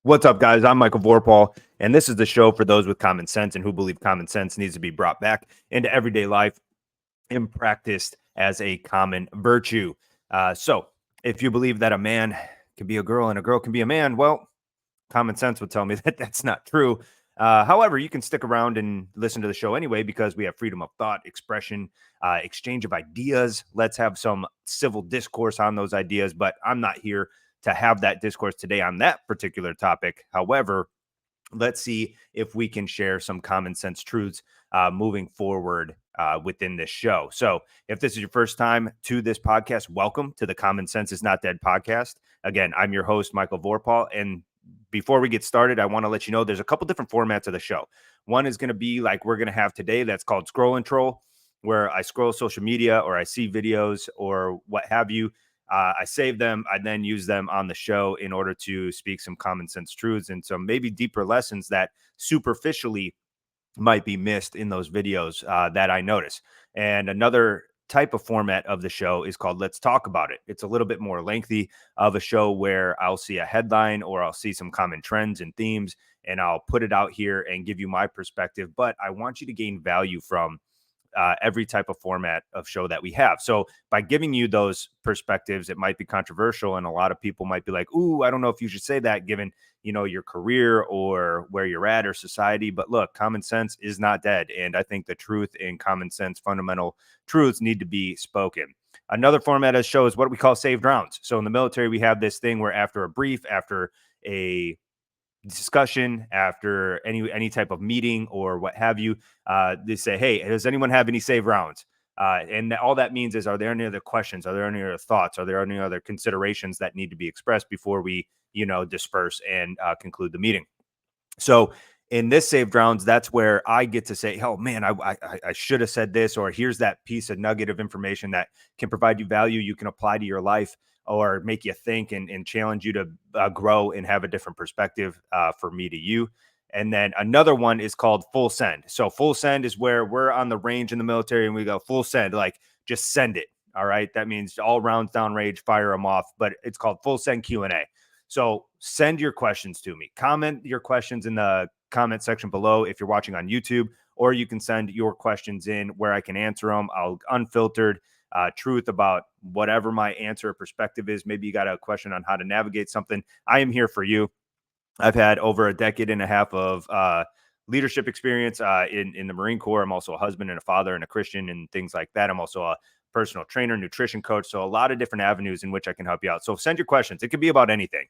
What's up, guys? I'm Michael Vorpal, and this is the show for those with common sense and who believe common sense needs to be brought back into everyday life and practiced as a common virtue. So, if you believe that a man can be a girl and a girl can be a man, well, common sense would tell me that that's not true. However, you can stick around and listen to the show anyway because we have freedom of thought, expression, exchange of ideas. Let's have some civil discourse on those ideas, but I'm not here to have that discourse today on that particular topic. However, let's see if we can share some common sense truths moving forward within this show. So, if this is your first time to this podcast, welcome to the Common Sense is Not Dead podcast. Again, I'm your host, Michael Vorpal. And before we get started, I want to let you know there's a couple different formats of the show. One is going to be like we're going to have today, that's called Scroll and Troll, where I scroll social media or I see videos or what have you. I save them. I then use them on the show in order to speak some common sense truths and some maybe deeper lessons that superficially might be missed in those videos that I notice. And another type of format of the show is called Let's Talk About It. It's a little bit more lengthy of a show where I'll see a headline or I'll see some common trends and themes, and I'll put it out here and give you my perspective. But I want you to gain value from every type of format of show that we have. So by giving you those perspectives, it might be controversial, and a lot of people might be like, "Ooh, I don't know if you should say that given, your career or where you're at or society." But look, common sense is not dead, and I think the truth and common sense fundamental truths need to be spoken. Another format of show is what we call saved rounds. So in the military, we have this thing where after a brief, after a discussion, after any type of meeting or what have you, they say, "Hey, does anyone have any save rounds?" And all that means is, are there any other questions? Are there any other thoughts? Are there any other considerations that need to be expressed before we, disperse and conclude the meeting? So in this saved rounds, that's where I get to say, "Oh man, I should have said this," or "Here's that piece of nugget of information that can provide you value you can apply to your life or make you think and challenge you to grow and have a different perspective for me to you." And then another one is called full send. So full send is where we're on the range in the military and we go full send, like just send it. All right, that means all rounds down range, fire them off. But it's called full send Q&A. So send your questions to me. Comment your questions in the comment section below if you're watching on YouTube, or you can send your questions in where I can answer them. I'll unfiltered truth about whatever my answer or perspective is. Maybe you got a question on how to navigate something. I am here for you. I've had over a decade and a half of leadership experience in the Marine Corps. I'm also a husband and a father and a Christian and things like that. I'm also a personal trainer, nutrition coach. So a lot of different avenues in which I can help you out. So send your questions. It could be about anything.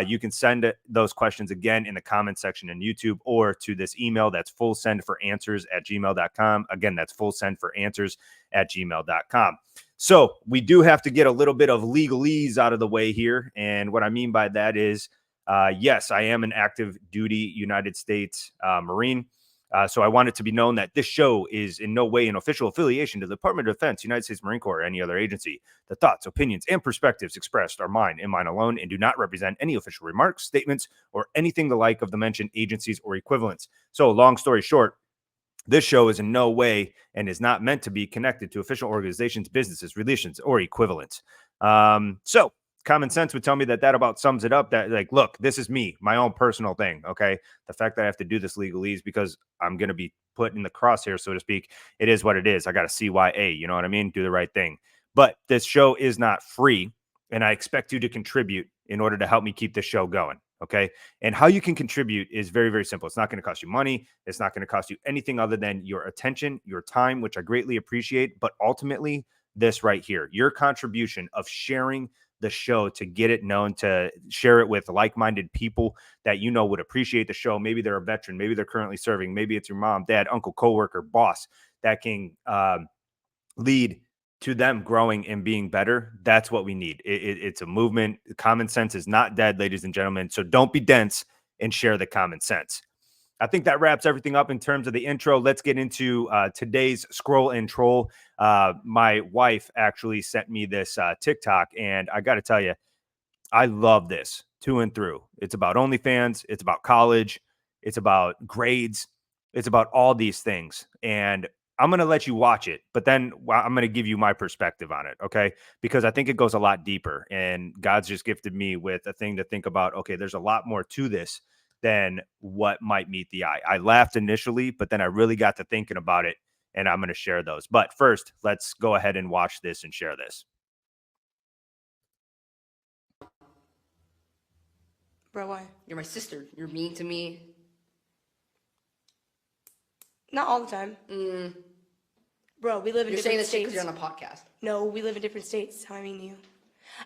You can send those questions again in the comment section in YouTube or to this email. That's fullsendforanswers@gmail.com. Again, that's fullsendforanswers@gmail.com. So we do have to get a little bit of legalese out of the way here. And what I mean by that is, yes, I am an active duty United States Marine. So I want it to be known that this show is in no way an official affiliation to the Department of Defense, United States Marine Corps, or any other agency. The thoughts, opinions, and perspectives expressed are mine and mine alone and do not represent any official remarks, statements, or anything the like of the mentioned agencies or equivalents. So long story short, this show is in no way and is not meant to be connected to official organizations, businesses, relations, or equivalents. So common sense would tell me that about sums it up. That, like, look, this is me, my own personal thing. Okay. The fact that I have to do this legalese because I'm going to be put in the crosshair, so to speak, it is what it is. I got to CYA, you know what I mean? Do the right thing. But this show is not free, and I expect you to contribute in order to help me keep this show going. Okay. And how you can contribute is very, very simple. It's not going to cost you money. It's not going to cost you anything other than your attention, your time, which I greatly appreciate. But ultimately, this right here, your contribution of sharing the show to get it known, to share it with like-minded people that would appreciate the show. Maybe they're a veteran, maybe they're currently serving, maybe it's your mom, dad, uncle, coworker, boss that can lead to them growing and being better. That's what we need. It's a movement. Common sense is not dead, ladies and gentlemen. So don't be dense and share the common sense. I think that wraps everything up in terms of the intro. Let's get into today's scroll and troll. My wife actually sent me this TikTok, and I got to tell you, I love this to and through. It's about OnlyFans. It's about college. It's about grades. It's about all these things. And I'm going to let you watch it, but then I'm going to give you my perspective on it. Okay. Because I think it goes a lot deeper and God's just gifted me with a thing to think about. Okay. There's a lot more to this than what might meet the eye. I laughed initially, but then I really got to thinking about it and I'm going to share those. But first, let's go ahead and watch this and share this. Bro, why? You're my sister. You're mean to me. Not all the time. Bro, we live in You're saying different this shit because states. you're on a podcast. No, we live in different states. How I mean to you.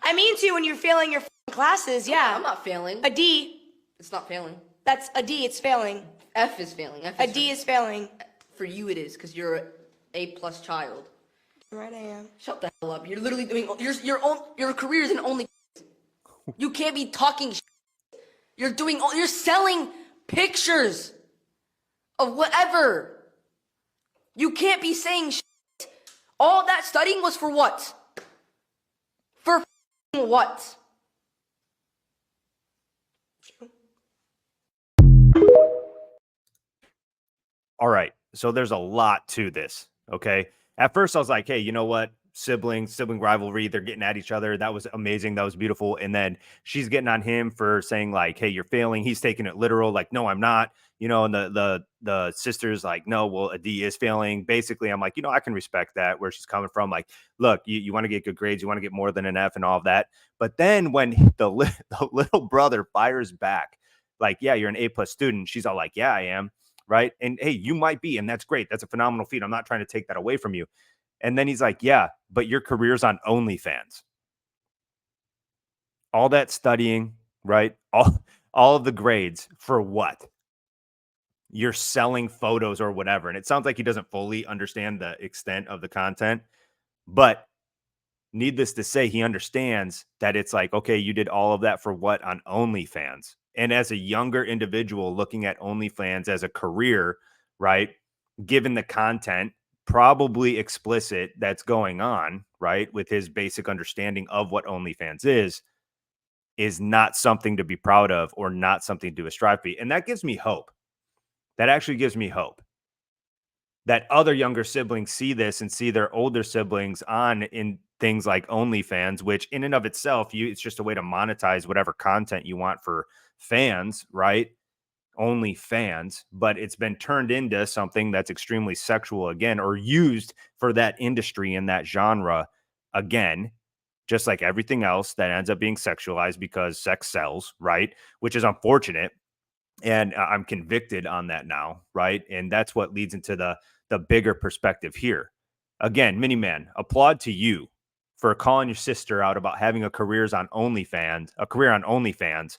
I mean to you when you're failing your classes, yeah. I'm not failing. A D. It's not failing. That's a D, it's failing. F is failing. A D is failing. For you it is, because you're an A+ child. Right, I am. Shut the hell up. You're literally doing your career is in only. You can't be talking. You're selling pictures of whatever. You can't be saying shit. All that studying was for what? For what? All right. So there's a lot to this. Okay. At first, I was like, hey, you know what? Sibling rivalry. They're getting at each other. That was amazing. That was beautiful. And then she's getting on him for saying, like, hey, you're failing. He's taking it literal. Like, no, I'm not. And the sister's like, no, well, a D is failing. Basically, I'm like, I can respect that where she's coming from. Like, look, you want to get good grades, you want to get more than an F and all of that. But then when the little brother fires back, like, yeah, you're an A+ student. She's all like, yeah, I am. Right. And hey, you might be, and that's great. That's a phenomenal feat. I'm not trying to take that away from you. And then he's like, yeah, but your career's on OnlyFans. All that studying, right? All of the grades for what? You're selling photos or whatever. And it sounds like he doesn't fully understand the extent of the content, but needless to say, he understands that it's like, okay, you did all of that for what on OnlyFans? And as a younger individual looking at OnlyFans as a career, right? Given the content, probably explicit that's going on, right? With his basic understanding of what OnlyFans is not something to be proud of or not something to strive to be. And that gives me hope. That actually gives me hope that other younger siblings see this and see their older siblings on in things like OnlyFans, which in and of itself, it's just a way to monetize whatever content you want for fans, right? OnlyFans, but it's been turned into something that's extremely sexual again, or used for that industry and that genre again, just like everything else that ends up being sexualized because sex sells, right? Which is unfortunate. And I'm convicted on that now, right? And that's what leads into the bigger perspective here. Again, Miniman, applaud to you for calling your sister out about having a career on OnlyFans,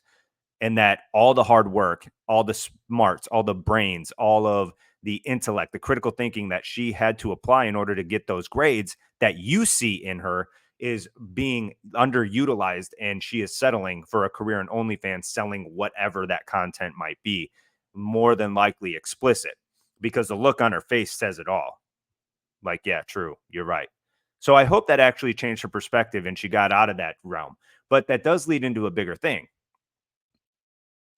and that all the hard work, all the smarts, all the brains, all of the intellect, the critical thinking that she had to apply in order to get those grades that you see in her is being underutilized, and she is settling for a career in OnlyFans selling whatever that content might be, more than likely explicit, because the look on her face says it all. Like, yeah, true, you're right. So I hope that actually changed her perspective and she got out of that realm. But that does lead into a bigger thing.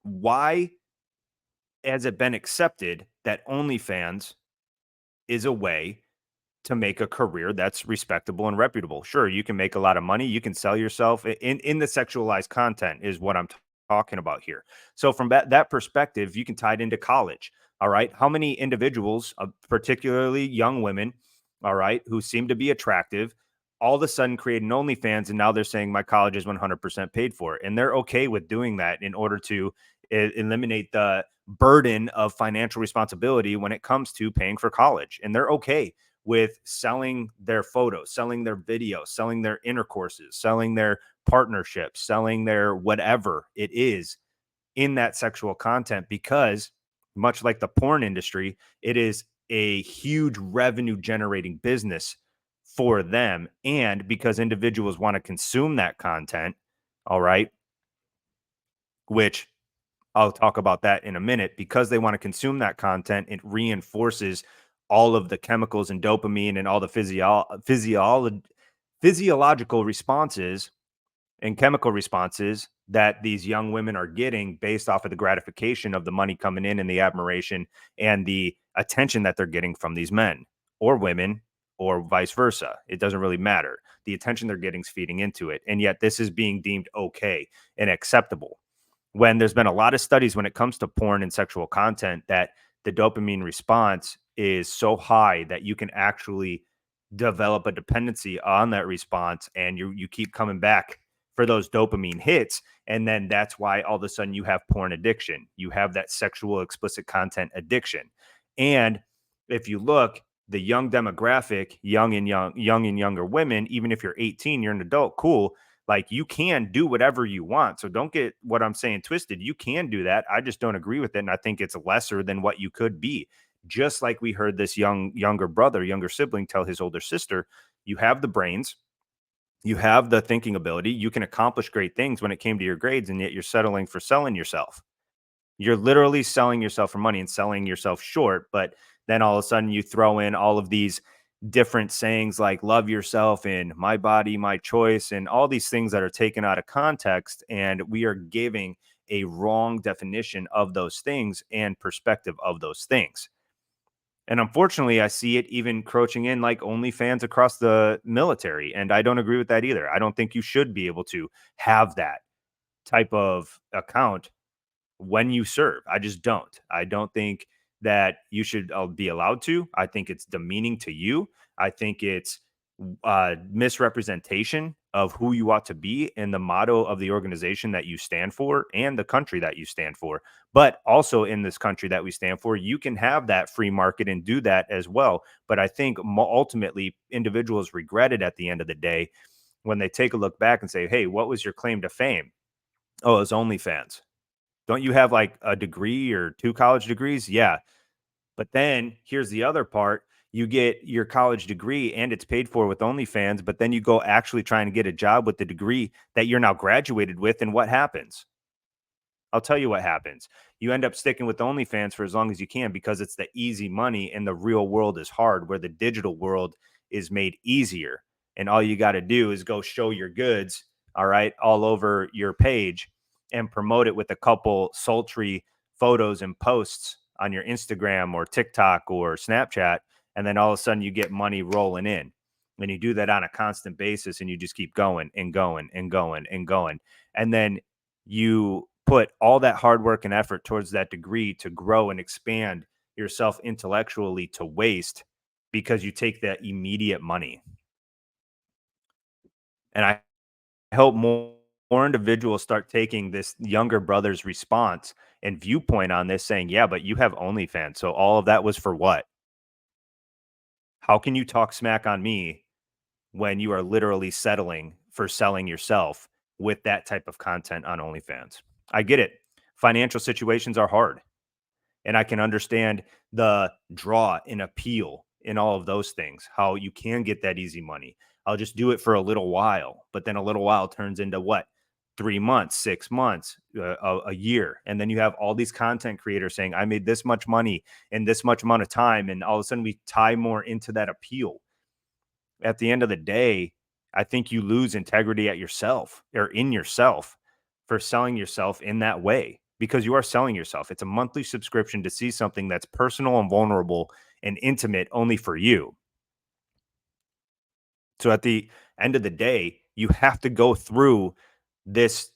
Why has it been accepted that OnlyFans is a way to make a career that's respectable and reputable? Sure, you can make a lot of money. You can sell yourself in the sexualized content is what I'm talking about here. So from that perspective, you can tie it into college. All right. How many individuals, particularly young women, all right, who seem to be attractive, all of a sudden create an OnlyFans, and now they're saying my college is 100% paid for, and they're okay with doing that in order to eliminate the burden of financial responsibility when it comes to paying for college, and they're okay with selling their photos, selling their videos, selling their intercourses, selling their partnerships, selling their whatever it is in that sexual content, because much like the porn industry, it is a huge revenue generating business for them. And because individuals want to consume that content, all right, which I'll talk about that in a minute, because they want to consume that content, it reinforces all of the chemicals and dopamine and all the physiological responses and chemical responses that these young women are getting based off of the gratification of the money coming in and the admiration and the attention that they're getting from these men or women or vice versa. It doesn't really matter. The attention they're getting is feeding into it. And yet this is being deemed okay and acceptable, when there's been a lot of studies when it comes to porn and sexual content that the dopamine response is so high that you can actually develop a dependency on that response, and you keep coming back for those dopamine hits, and then that's why all of a sudden you have porn addiction. You have that sexual explicit content addiction. And if you look, the young demographic, young and younger women, even if you're 18, you're an adult, cool, like you can do whatever you want. So don't get what I'm saying twisted. You can do that. I just don't agree with it. And I think it's lesser than what you could be. Just like we heard this younger sibling tell his older sister, you have the brains, you have the thinking ability, you can accomplish great things when it came to your grades, and yet you're settling for selling yourself. You're literally selling yourself for money and selling yourself short. But then all of a sudden you throw in all of these different sayings like love yourself and my body, my choice, and all these things that are taken out of context. And we are giving a wrong definition of those things and perspective of those things. And unfortunately, I see it even encroaching in like OnlyFans across the military. And I don't agree with that either. I don't think you should be able to have that type of account when you serve. I just don't. I don't think that you should be allowed to. I think it's demeaning to you. I think it's misrepresentation of who you ought to be and the motto of the organization that you stand for and the country that you stand for. But also in this country that we stand for, you can have that free market and do that as well. But I think ultimately individuals regret it at the end of the day when they take a look back and say, hey, what was your claim to fame? Oh, it was OnlyFans. Don't you have like a degree or 2 college degrees? Yeah. But then here's the other part. You get your college degree and it's paid for with OnlyFans, but then you go actually trying to get a job with the degree that you're now graduated with. And what happens? I'll tell you what happens. You end up sticking with OnlyFans for as long as you can because it's the easy money, and the real world is hard, where the digital world is made easier. And all you got to do is go show your goods, all right, all over your page and promote it with a couple sultry photos and posts on your Instagram or TikTok or Snapchat. And then all of a sudden you get money rolling in. And you do that on a constant basis, and you just keep going and going and going and going. And then you put all that hard work and effort towards that degree to grow and expand yourself intellectually to waste because you take that immediate money. And I hope more individuals start taking this younger brother's response and viewpoint on this, saying, yeah, but you have OnlyFans. So all of that was for what? How can you talk smack on me when you are literally settling for selling yourself with that type of content on OnlyFans? I get it. Financial situations are hard. And I can understand the draw and appeal in all of those things, how you can get that easy money. I'll just do it for a little while, but then a little while turns into what? 3 months, 6 months, a year. And then you have all these content creators saying, I made this much money in this much amount of time. And all of a sudden we tie more into that appeal. At the end of the day, I think you lose integrity at yourself or in yourself for selling yourself in that way, because you are selling yourself. It's a monthly subscription to see something that's personal and vulnerable and intimate only for you. So at the end of the day, you have to go through this,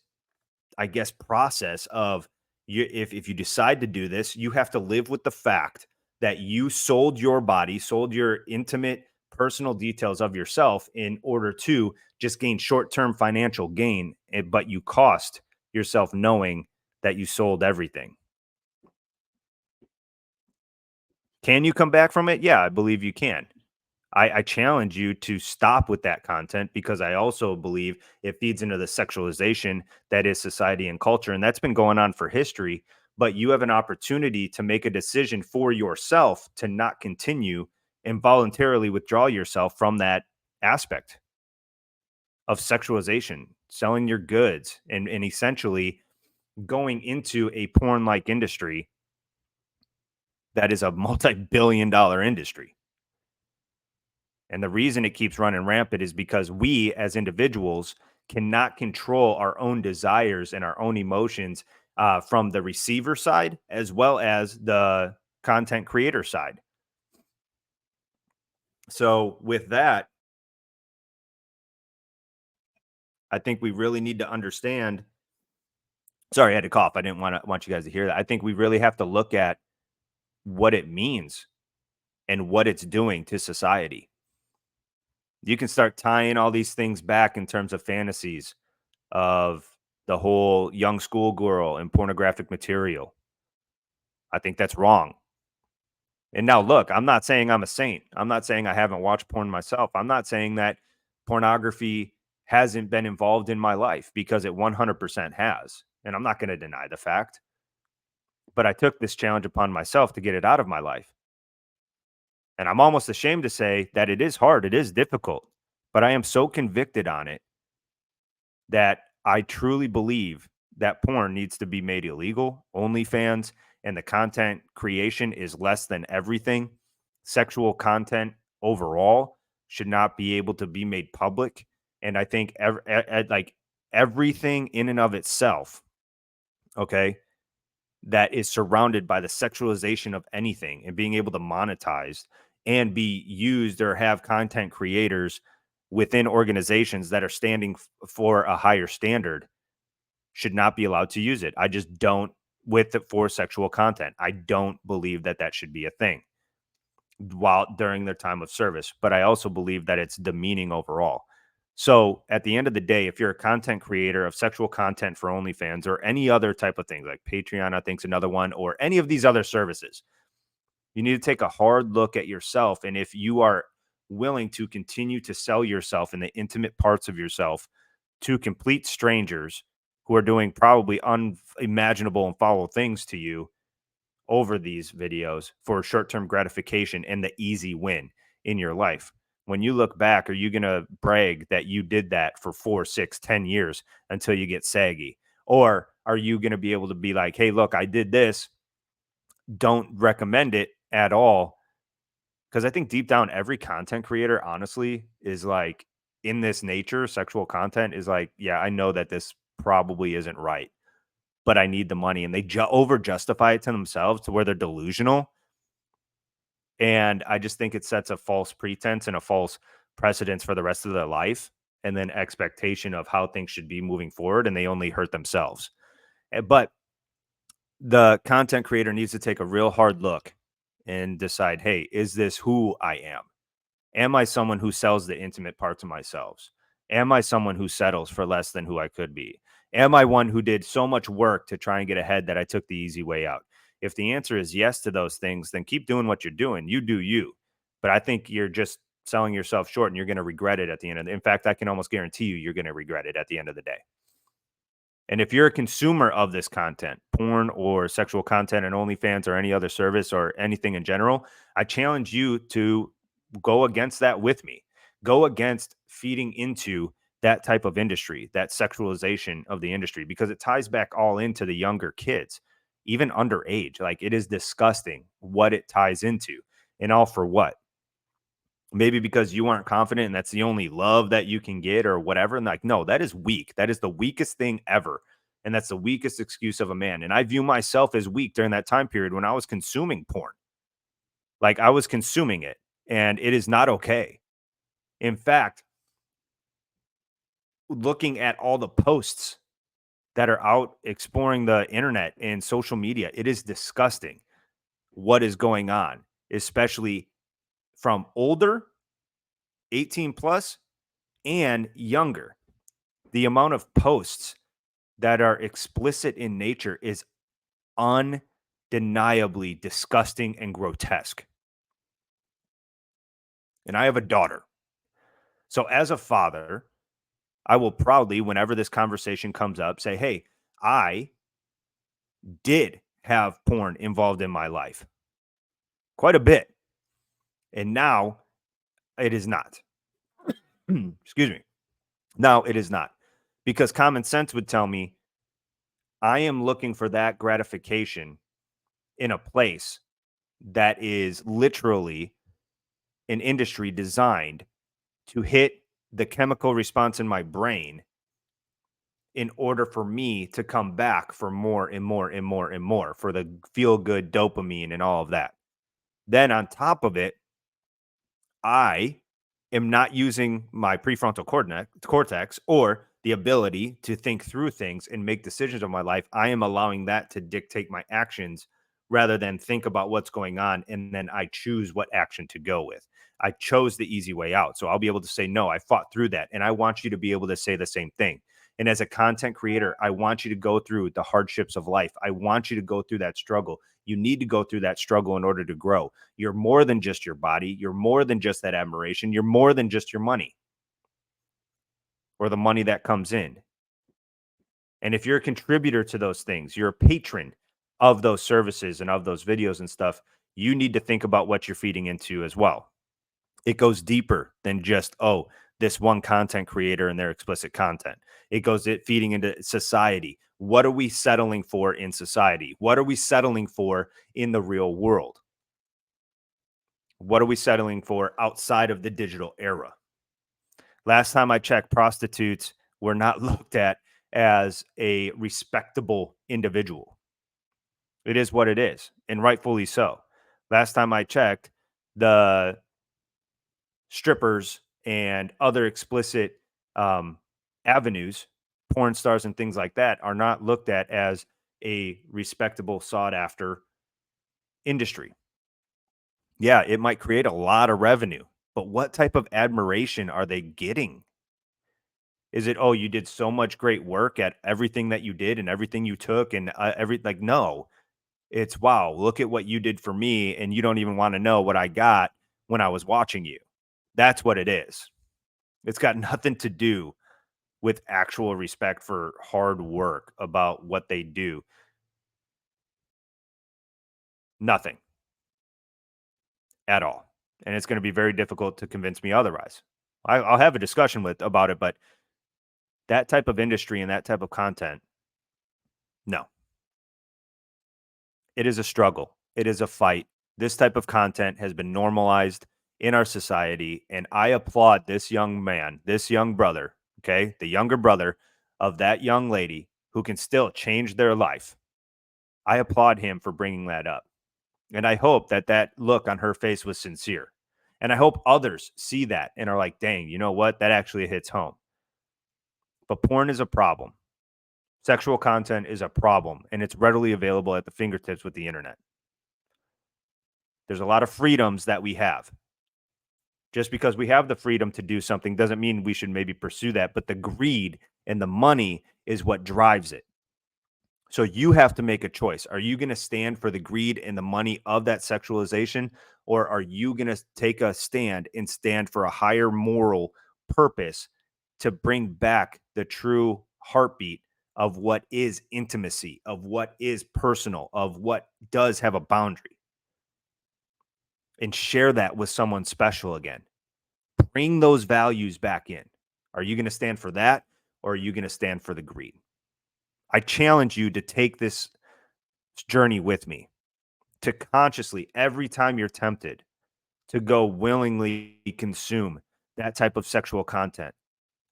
I guess, process of you. If you decide to do this, you have to live with the fact that you sold your body, sold your intimate personal details of yourself in order to just gain short-term financial gain, but you cost yourself knowing that you sold everything. Can you come back from it? Yeah, I believe you can. I challenge you to stop with that content, because I also believe it feeds into the sexualization that is society and culture. And that's been going on for history. But you have an opportunity to make a decision for yourself to not continue and voluntarily withdraw yourself from that aspect of sexualization, selling your goods, and essentially going into a porn like industry that is a multi-billion dollar industry. And the reason it keeps running rampant is because we as individuals cannot control our own desires and our own emotions, from the receiver side as well as the content creator side. So with that, I think we really need to understand. Sorry, I had to cough. I didn't want you guys to hear that. I think we really have to look at what it means and what it's doing to society. You can start tying all these things back in terms of fantasies of the whole young schoolgirl and pornographic material. I think that's wrong. And now, look, I'm not saying I'm a saint. I'm not saying I haven't watched porn myself. I'm not saying that pornography hasn't been involved in my life, because it 100% has. And I'm not going to deny the fact. But I took this challenge upon myself to get it out of my life. And I'm almost ashamed to say that it is hard. It is difficult. But I am so convicted on it that I truly believe that porn needs to be made illegal. OnlyFans and the content creation is less than everything. Sexual content overall should not be able to be made public. And I think like everything in and of itself, okay, that is surrounded by the sexualization of anything and being able to monetize and be used or have content creators within organizations that are standing for a higher standard should not be allowed to use it. I just don't, for sexual content. I don't believe that that should be a thing while during their time of service, but I also believe that it's demeaning overall. So at the end of the day, if you're a content creator of sexual content for OnlyFans or any other type of thing like Patreon, I think is another one, or any of these other services, you need to take a hard look at yourself. And if you are willing to continue to sell yourself and the intimate parts of yourself to complete strangers who are doing probably unimaginable and foul things to you over these videos for short-term gratification and the easy win in your life, when you look back, are you going to brag that you did that for 4, 6, 10 years until you get saggy? Or are you going to be able to be like, hey, look, I did this. Don't recommend it at all. Because I think deep down, every content creator, honestly, is like, in this nature, sexual content is like, yeah, I know that this probably isn't right, but I need the money. And they over justify it to themselves to where they're delusional. And I just think it sets a false pretense and a false precedence for the rest of their life, and then expectation of how things should be moving forward. And they only hurt themselves. But the content creator needs to take a real hard look and decide, hey, is this who I am? Am I someone who sells the intimate parts of myself? Am I someone who settles for less than who I could be? Am I one who did so much work to try and get ahead that I took the easy way out? If the answer is yes to those things, then keep doing what you're doing. You do you. But I think you're just selling yourself short, and you're going to regret it at the end of the. In fact, I can almost guarantee you're going to regret it at the end of the day. And if you're a consumer of this content, porn or sexual content and OnlyFans or any other service or anything in general, I challenge you to go against that with me. Go against feeding into that type of industry, that sexualization of the industry, because it ties back all into the younger kids, even underage. Like, it is disgusting what it ties into, and all for what? Maybe because you aren't confident and that's the only love that you can get or whatever. And like, no, that is weak. That is the weakest thing ever. And that's the weakest excuse of a man. And I view myself as weak during that time period when I was consuming porn. Like, I was consuming it, and it is not okay. In fact, looking at all the posts that are out exploring the internet and social media, it is disgusting what is going on, especially from older, 18 plus, and younger. The amount of posts that are explicit in nature is undeniably disgusting and grotesque. And I have a daughter. So as a father, I will proudly, whenever this conversation comes up, say, hey, I did have porn involved in my life quite a bit. And now it is not. Excuse me. Now it is not. Because common sense would tell me I am looking for that gratification in a place that is literally an industry designed to hit the chemical response in my brain in order for me to come back for more and more and more and more, for the feel good dopamine and all of that. Then on top of it, I am not using my prefrontal cortex or the ability to think through things and make decisions of my life. I am allowing that to dictate my actions rather than think about what's going on. And then I choose what action to go with. I chose the easy way out. So I'll be able to say, no, I fought through that. And I want you to be able to say the same thing. And as a content creator, I want you to go through the hardships of life. I want you to go through that struggle. You need to go through that struggle in order to grow. You're more than just your body. You're more than just that admiration. You're more than just your money or the money that comes in. And if you're a contributor to those things, you're a patron of those services and of those videos and stuff, you need to think about what you're feeding into as well. It goes deeper than just, oh, this one content creator and their explicit content. It goes feeding into society. What are we settling for in society? What are we settling for in the real world? What are we settling for outside of the digital era? Last time I checked, prostitutes were not looked at as a respectable individual. It is what it is, and rightfully so. Last time I checked, the strippers and other explicit avenues, porn stars and things like that, are not looked at as a respectable, sought after industry. Yeah, it might create a lot of revenue, but what type of admiration are they getting? Is it, oh, you did so much great work at everything that you did and everything you took and no, it's, wow, look at what you did for me. And you don't even want to know what I got when I was watching you. That's what it is. It's got nothing to do with actual respect for hard work about what they do. Nothing at all. And it's going to be very difficult to convince me otherwise. I'll have a discussion about it, but that type of industry and that type of content, no. It is a struggle. It is a fight. This type of content has been normalized in our society. And I applaud this young man, this young brother, okay, the younger brother of that young lady who can still change their life. I applaud him for bringing that up. And I hope that that look on her face was sincere. And I hope others see that and are like, dang, you know what? That actually hits home. But porn is a problem. Sexual content is a problem, and it's readily available at the fingertips with the internet. There's a lot of freedoms that we have. Just because we have the freedom to do something doesn't mean we should maybe pursue that, but the greed and the money is what drives it. So you have to make a choice. Are you going to stand for the greed and the money of that sexualization, or are you going to take a stand and stand for a higher moral purpose to bring back the true heartbeat of what is intimacy, of what is personal, of what does have a boundary, and share that with someone special again? Bring those values back in. Are you going to stand for that, or are you going to stand for the greed? I challenge you to take this journey with me, to consciously, every time you're tempted, to go willingly consume that type of sexual content.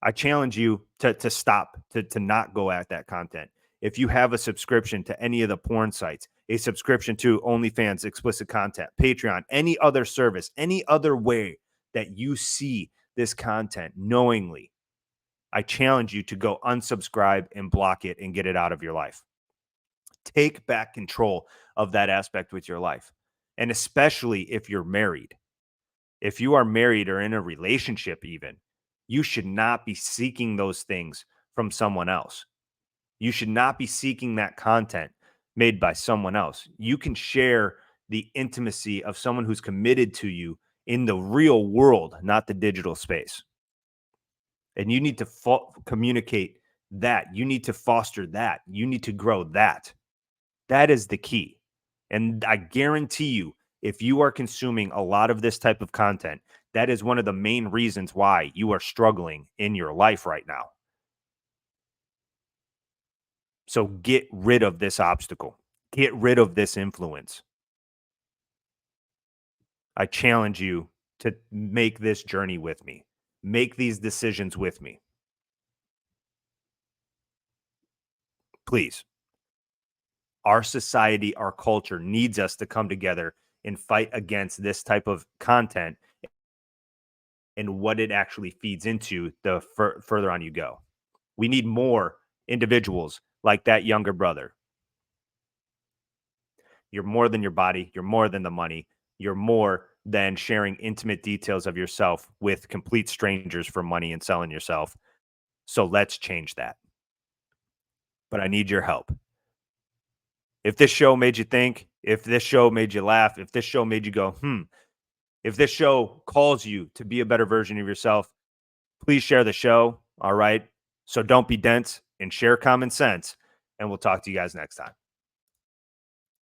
I challenge you to stop, to not go at that content. If you have a subscription to any of the porn sites, a subscription to OnlyFans explicit content, Patreon, any other service, any other way that you see this content knowingly, I challenge you to go unsubscribe and block it and get it out of your life. Take back control of that aspect with your life. And especially if you're married. If you are married or in a relationship even, you should not be seeking those things from someone else. You should not be seeking that content made by someone else. You can share the intimacy of someone who's committed to you in the real world, not the digital space. And you need to communicate that. You need to foster that. You need to grow that. That is the key. And I guarantee you, if you are consuming a lot of this type of content, that is one of the main reasons why you are struggling in your life right now. So get rid of this obstacle. Get rid of this influence. I challenge you to make this journey with me. Make these decisions with me. Please. Our society, our culture needs us to come together and fight against this type of content and what it actually feeds into the further on you go. We need more individuals like that younger brother. You're more than your body. You're more than the money. You're more than sharing intimate details of yourself with complete strangers for money and selling yourself. So let's change that. But I need your help. If this show made you think, if this show made you laugh, if this show made you go, if this show calls you to be a better version of yourself, please share the show. All right. So don't be dense and share common sense. And we'll talk to you guys next time.